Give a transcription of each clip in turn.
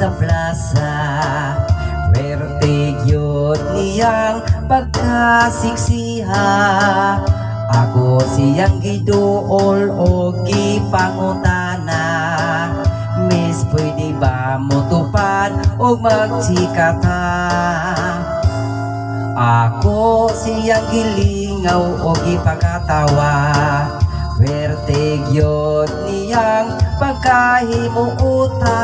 sa plaza. Werte gyud niyang pagkasiksiha. Ako siyang giduol o gipangutana, Miss, pwede ba mo tupad o magtsikata? Ako siyang gilingaw o gipakatawa. Werte gyud niyang pagkahimuota,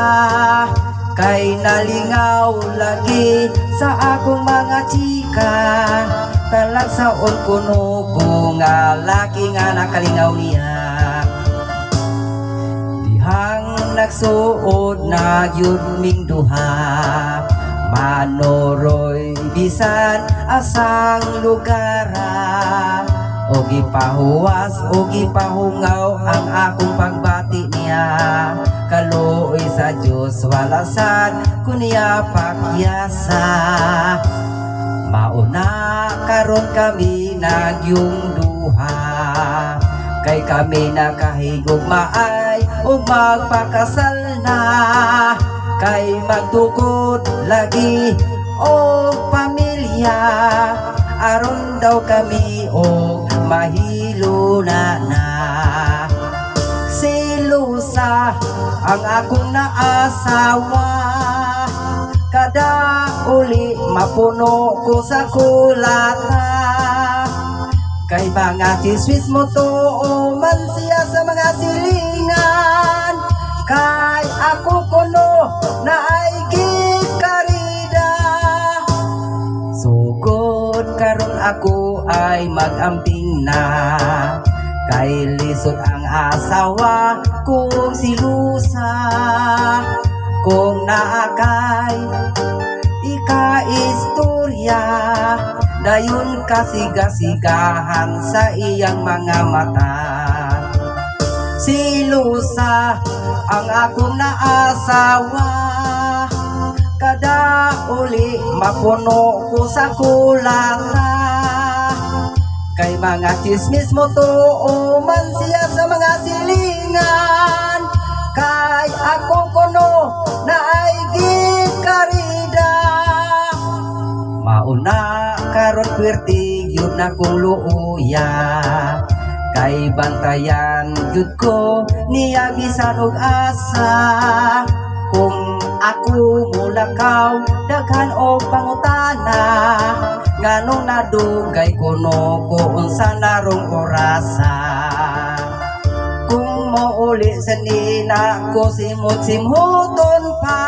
kay nalingaw lagi sa akong mga chika. Talagsaon kuno ko nga laki nga nakalingaw niya. Dihang nagsuod na gyud ming duha, manoroy bisan asang lugara. O gipahuwas o gipahungaw ang akong pagbati niya. Kaluoy sa Diyos walasan kunya pakyasa. Mauna karon kami nagyung duha, kay kami nakahigugmaay o magpakasal na. Kay magtukod lagi o pamilya, aron daw kami o mahilo na. Silusa ang akong naasawa, kada uli mapuno ko sa kulata. Kay mga chismis mo to o man siya sa mga silingan, kay ako kuno na ay gikarida. Sugod karon ako ay magamping na, kay lisod ang asawa kung silusa. Kung naakay ika-istorya, dayon kasigasigahan sa iyang mga mata. Silusa ang akong naasawa, kada uli mapuno ko sa kulata. Kay mga chismis mo to o man siya sa mga silingan, kay ako kuno na ay gikarida. Mauna karon pwerte yun akong luuya, kay bantayan yun ko niya bisan og asa. Kung ako mulakaw daghan og pangutana, nganong nadugay kuno ko unsa narong orasa. Kung mauli sa nina ko simot-simhuton pa,